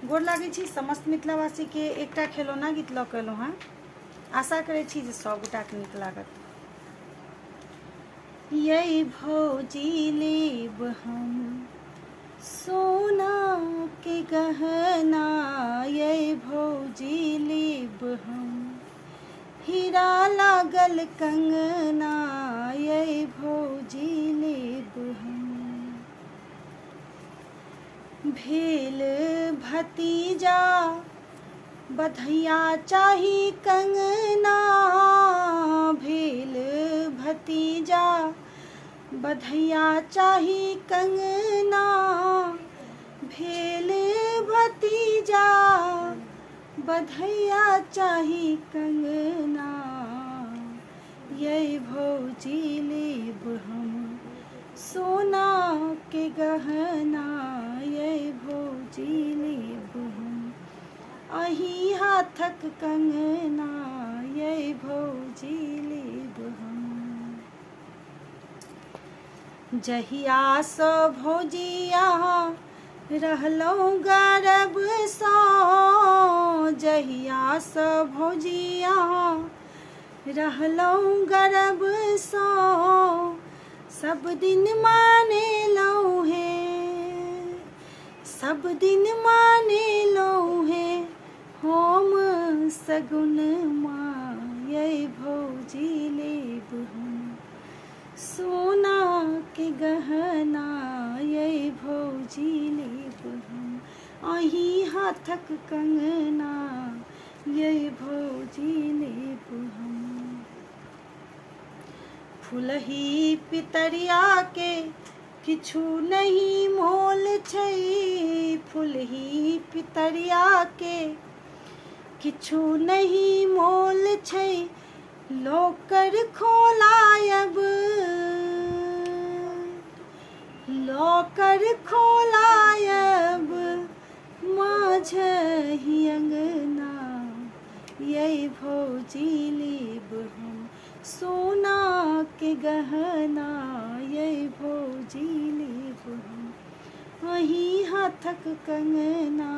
गोर लागै छी समस्त मिथिलावासी के एकटा खेलौना गीत लऽ कऽ एलहुँ हेँ। आशा करै छी जे सब गोटाके नीक लागत। यै भौजी लेब हम सोना के गहना, यै भौजी लेब हम हीरा लागल कंगना, यै भौजी लेब हम भेल भतीजा बधैया चाही कंगना, भेल भतीजा बधैया चाही कंगना, भेल भतीजा बधैया चाही कंगना, यै भौजी लेब हम सोना के गहना, यै भौजी लेब हम अही हाथक कंगना, यै भौजी लेब हम जहिया सँ भौजी अहाँ रहलहुँ गर्भसँ, जहिया सँ भौजी अहाँ रहलहुँ गर्भसँ सब दिन मानेलहुँ हे, सब दिन मानेलहुँ हे हम सगुनमा, यै भौजी लेब हम सोना के गहना, यै भौजी लेब हम अही हाथक कंगना, यै भौजी लेब हम फुलही पितरिया के किछु नहीं मोल छै, फुलही पितरिया के किछु नहीं मोल छै, लोकर खोलायब, लोकर खोलायब माझहि अंगना, यै भौजी लेब हम सोना के गहना, यै भौजी लेब हम अही हाथक कंगना,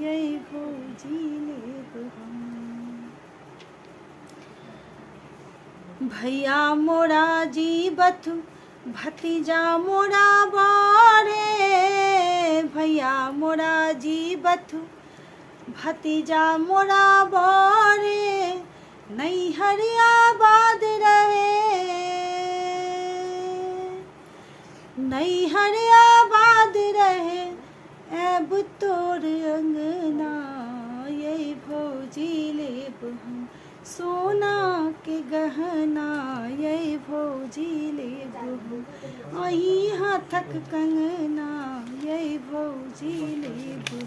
यै भौजी लेब हम भैया मोरा जीवत भतीजा मोरा बारे, भैया मोरा जीवत भतीजा मोरा बारे नैहर आबाद रहे, नैहर आबाद रहे ऐब तोर अंगना, यै भौजी लेब हम सोना के गहना, यै भौजी लेब हम अही हाथक कंगना, यै भौजी लेब